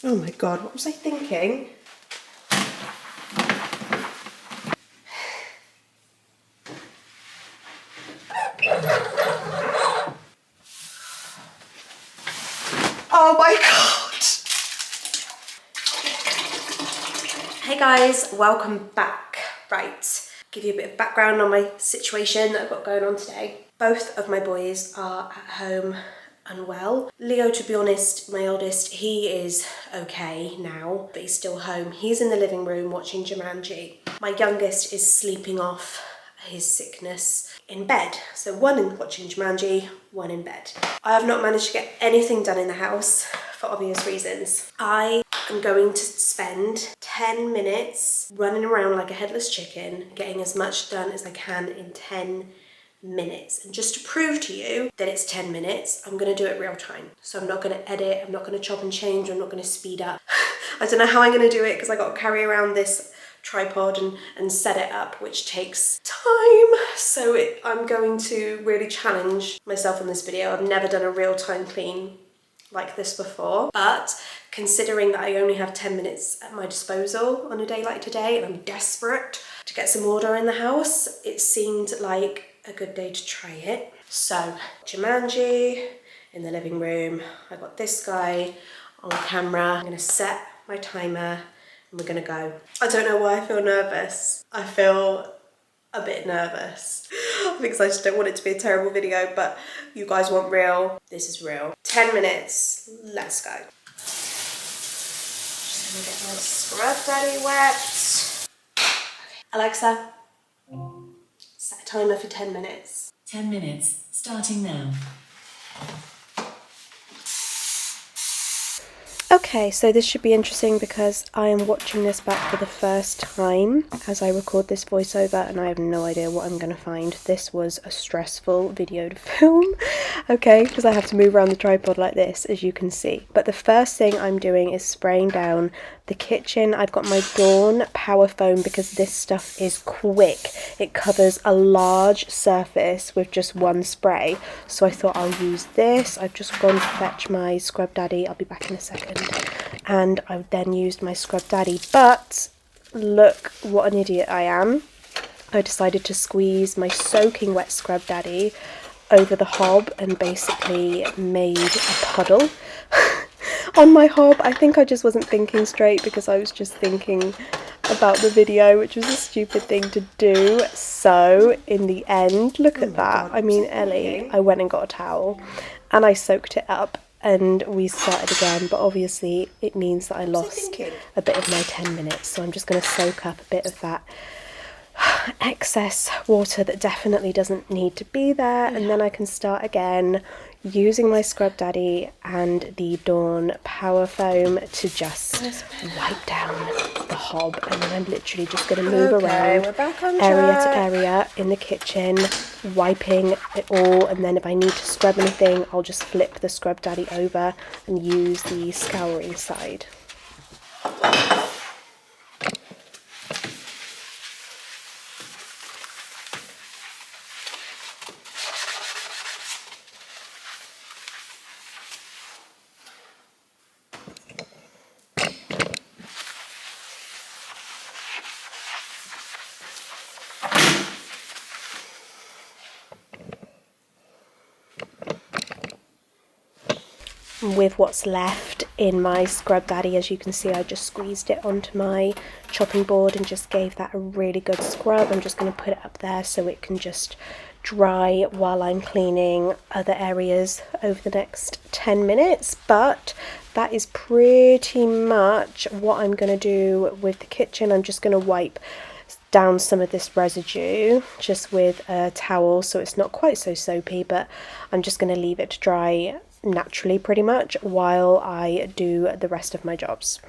Oh my god, what was I thinking? Oh my god! Hey guys, welcome back. Right, give you a bit of background on my situation that I've got going on today. Both of my boys are at home unwell. Leo, to be honest, my oldest, he is okay now, but he's still home. He's in the living room watching Jumanji. My youngest is sleeping off his sickness in bed. So one in watching Jumanji, one in bed. I have not managed to get anything done in the house for obvious reasons. I am going to spend 10 minutes running around like a headless chicken, getting as much done as I can in 10 minutes. And just to prove to you that it's 10 minutes, I'm going to do it real time. So I'm not going to edit, I'm not going to chop and change, I'm not going to speed up. I don't know how I'm going to do it because I got to carry around this tripod and set it up, which takes time. So I'm going to really challenge myself in this video. I've never done a real-time clean like this before, but considering that I only have 10 minutes at my disposal on a day like today and I'm desperate to get some order in the house, it seemed like a good day to try it. So Jumanji in the living room, I got this guy on camera. I'm gonna set my timer and we're gonna go. I don't know why I feel nervous. I feel a bit nervous because I just don't want it to be a terrible video, but you guys want real, this is real. 10 minutes, let's go. Just gonna get my scrub daddy wet. Okay. Alexa, set a timer for 10 minutes. 10 minutes, starting now. Okay, so this should be interesting because I am watching this back for the first time as I record this voiceover and I have no idea what I'm going to find. This was a stressful video to film, okay, because I have to move around the tripod like this, as you can see. But the first thing I'm doing is spraying down the kitchen. I've got my Dawn Power Foam because this stuff is quick. It covers a large surface with just one spray. So I thought I'll use this. I've just gone to fetch my Scrub Daddy. I'll be back in a second. And I've then used my Scrub Daddy. But look what an idiot I am. I decided to squeeze my soaking wet Scrub Daddy over the hob and basically made a puddle on my hob. I think I just wasn't thinking straight because I was just thinking about the video, which was a stupid thing to do. So in the end, look at that. I mean, Ellie, I went and got a towel and I soaked it up and we started again, but obviously it means that I lost a bit of my 10 minutes. So I'm just going to soak up a bit of that excess water that definitely doesn't need to be there, and then I can start again using my Scrub Daddy and the Dawn Power Foam to just wipe down the hob. And then I'm literally just going to move around area to area in the kitchen, wiping it all, and then if I need to scrub anything, I'll just flip the Scrub Daddy over and use the scouring side. With what's left in my Scrub Daddy, as you can see, I just squeezed it onto my chopping board and just gave that a really good scrub. I'm just going to put it up there so it can just dry while I'm cleaning other areas over the next 10 minutes. But that is pretty much what I'm going to do with the kitchen. I'm just going to wipe down some of this residue just with a towel so it's not quite so soapy, but I'm just going to leave it to dry naturally pretty much while I do the rest of my jobs.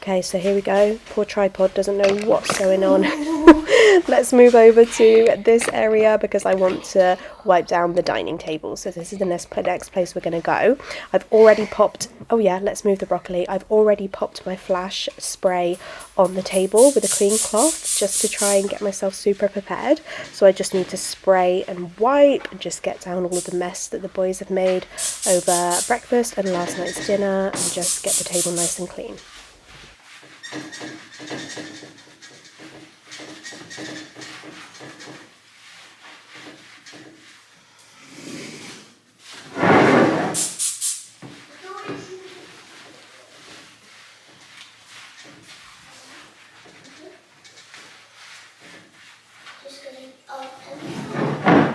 Okay, so here we go. Poor tripod doesn't know what's going on. Let's move over to this area because I want to wipe down the dining table. So this is the next place we're going to go. I've already popped, oh yeah, let's move the broccoli. I've already popped my flash spray on the table with a clean cloth just to try and get myself super prepared. So I just need to spray and wipe and just get down all of the mess that the boys have made over breakfast and last night's dinner and just get the table nice and clean.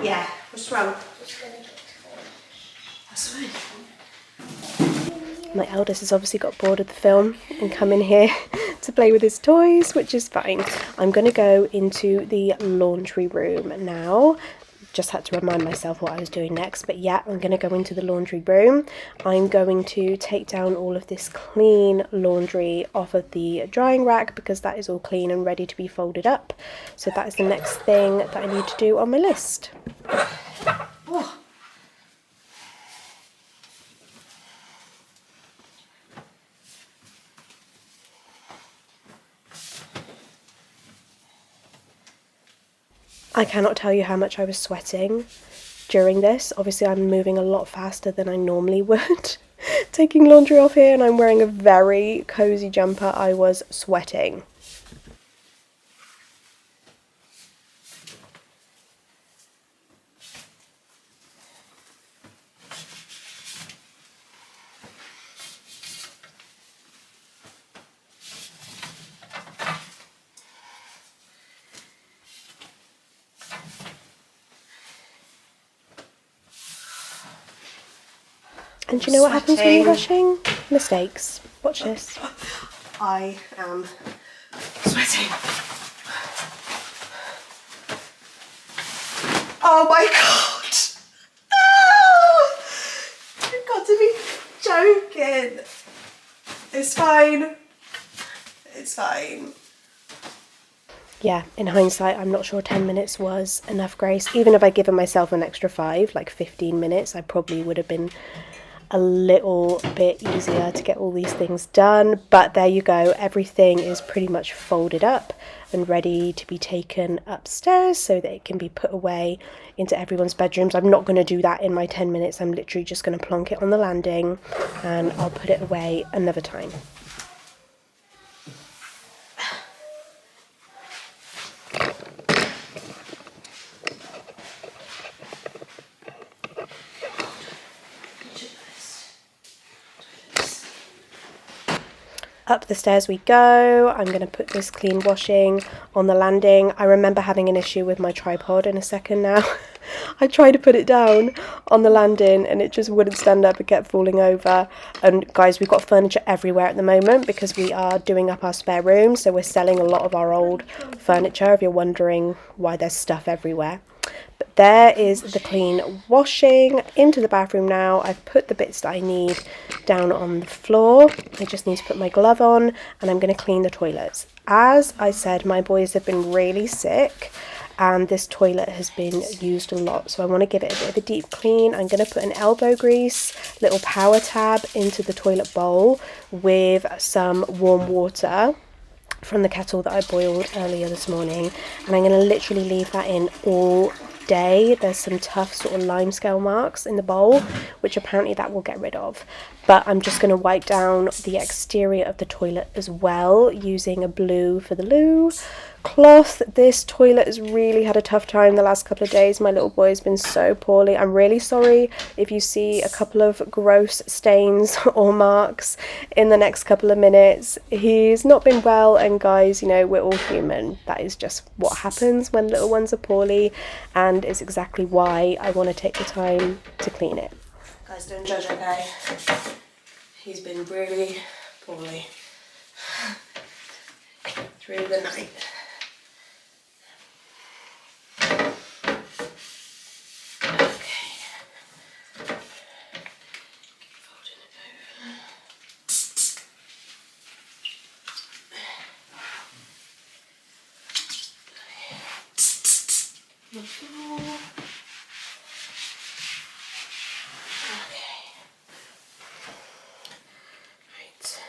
Yeah, what's wrong? That's fine. My eldest has obviously got bored of the film and come in here to play with his toys, which is fine. I'm going to go into the laundry room now. Just had to remind myself what I was doing next, but yeah, I'm going to go into the laundry room. I'm going to take down all of this clean laundry off of the drying rack because that is all clean and ready to be folded up. So that is the next thing that I need to do on my list. Oh. I cannot tell you how much I was sweating during this. Obviously, I'm moving a lot faster than I normally would. Taking laundry off here, and I'm wearing a very cozy jumper. I was sweating. And do you know what happens when you're rushing? Mistakes. Watch this. I am sweating. Oh my god! Oh! You've got to be joking. It's fine. It's fine. Yeah, in hindsight, I'm not sure 10 minutes was enough grace. Even if I'd given myself an extra 5, like 15 minutes, I probably would have been a little bit easier to get all these things done. But there you go, everything is pretty much folded up and ready to be taken upstairs so that it can be put away into everyone's bedrooms. I'm not going to do that in my 10 minutes. I'm literally just going to plonk it on the landing and I'll put it away another time. Up the stairs we go. I'm going to put this clean washing on the landing. I remember having an issue with my tripod in a second now. I tried to put it down on the landing and it just wouldn't stand up. It kept falling over. And guys, we've got furniture everywhere at the moment because we are doing up our spare room. So we're selling a lot of our old furniture, if you're wondering why there's stuff everywhere. But there is the clean washing. Into the bathroom now. I've put the bits that I need down on the floor. I just need to put my glove on and I'm going to clean the toilets. As I said, my boys have been really sick and this toilet has been used a lot, so I want to give it a bit of a deep clean. I'm going to put an elbow grease little power tab into the toilet bowl with some warm water from the kettle that I boiled earlier this morning, and I'm going to literally leave that in all day. There's some tough sort of limescale marks in the bowl, which apparently that will get rid of. But I'm just going to wipe down the exterior of the toilet as well using a blue for the loo cloth. This toilet has really had a tough time the last couple of days. My little boy has been so poorly. I'm really sorry if you see a couple of gross stains or marks in the next couple of minutes. He's not been well, and guys, you know, we're all human. That is just what happens when little ones are poorly, and it's exactly why I want to take the time to clean it. Guys, don't judge, okay? He's been really poorly through the night. the floor. Okay. Right.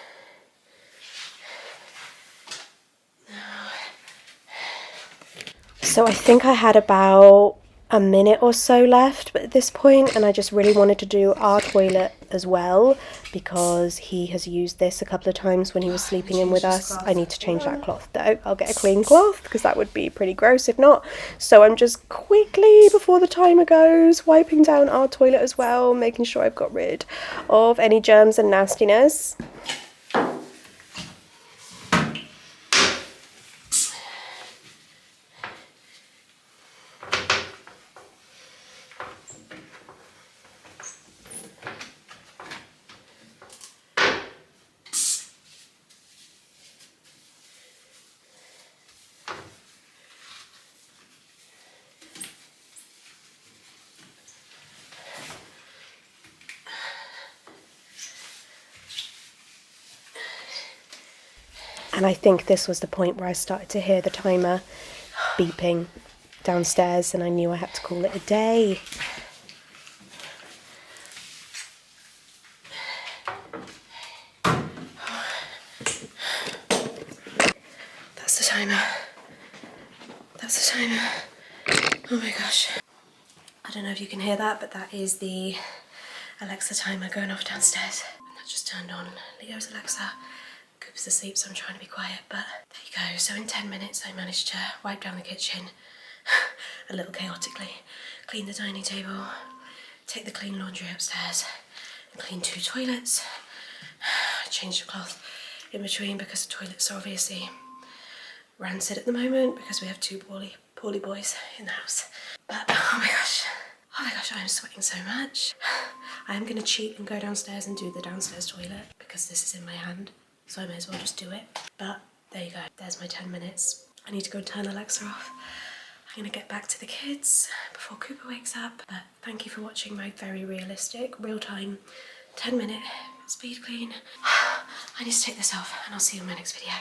So I think I had about a minute or so left at this point, and I just really wanted to do our toilet as well because he has used this a couple of times when he was sleeping in with us. I need to change that cloth though. I'll get a clean cloth because that would be pretty gross if not. So I'm just quickly, before the timer goes, wiping down our toilet as well, making sure I've got rid of any germs and nastiness. And I think this was the point where I started to hear the timer beeping downstairs, and I knew I had to call it a day. That's the timer. That's the timer. Oh my gosh. I don't know if you can hear that, but that is the Alexa timer going off downstairs. And that just turned on Leo's Alexa. Coop's asleep, so I'm trying to be quiet, but there you go. So in 10 minutes, I managed to wipe down the kitchen a little chaotically, clean the dining table, take the clean laundry upstairs, and clean 2 toilets. I changed the cloth in between because the toilets are obviously rancid at the moment because we have 2 poorly boys in the house. But oh my gosh, I'm sweating so much. I am going to cheat and go downstairs and do the downstairs toilet because this is in my hand, so I may as well just do it. But there you go, there's my 10 minutes. I need to go and turn Alexa off. I'm going to get back to the kids before Cooper wakes up. But thank you for watching my very realistic, real-time, 10-minute speed clean. I need to take this off and I'll see you in my next video.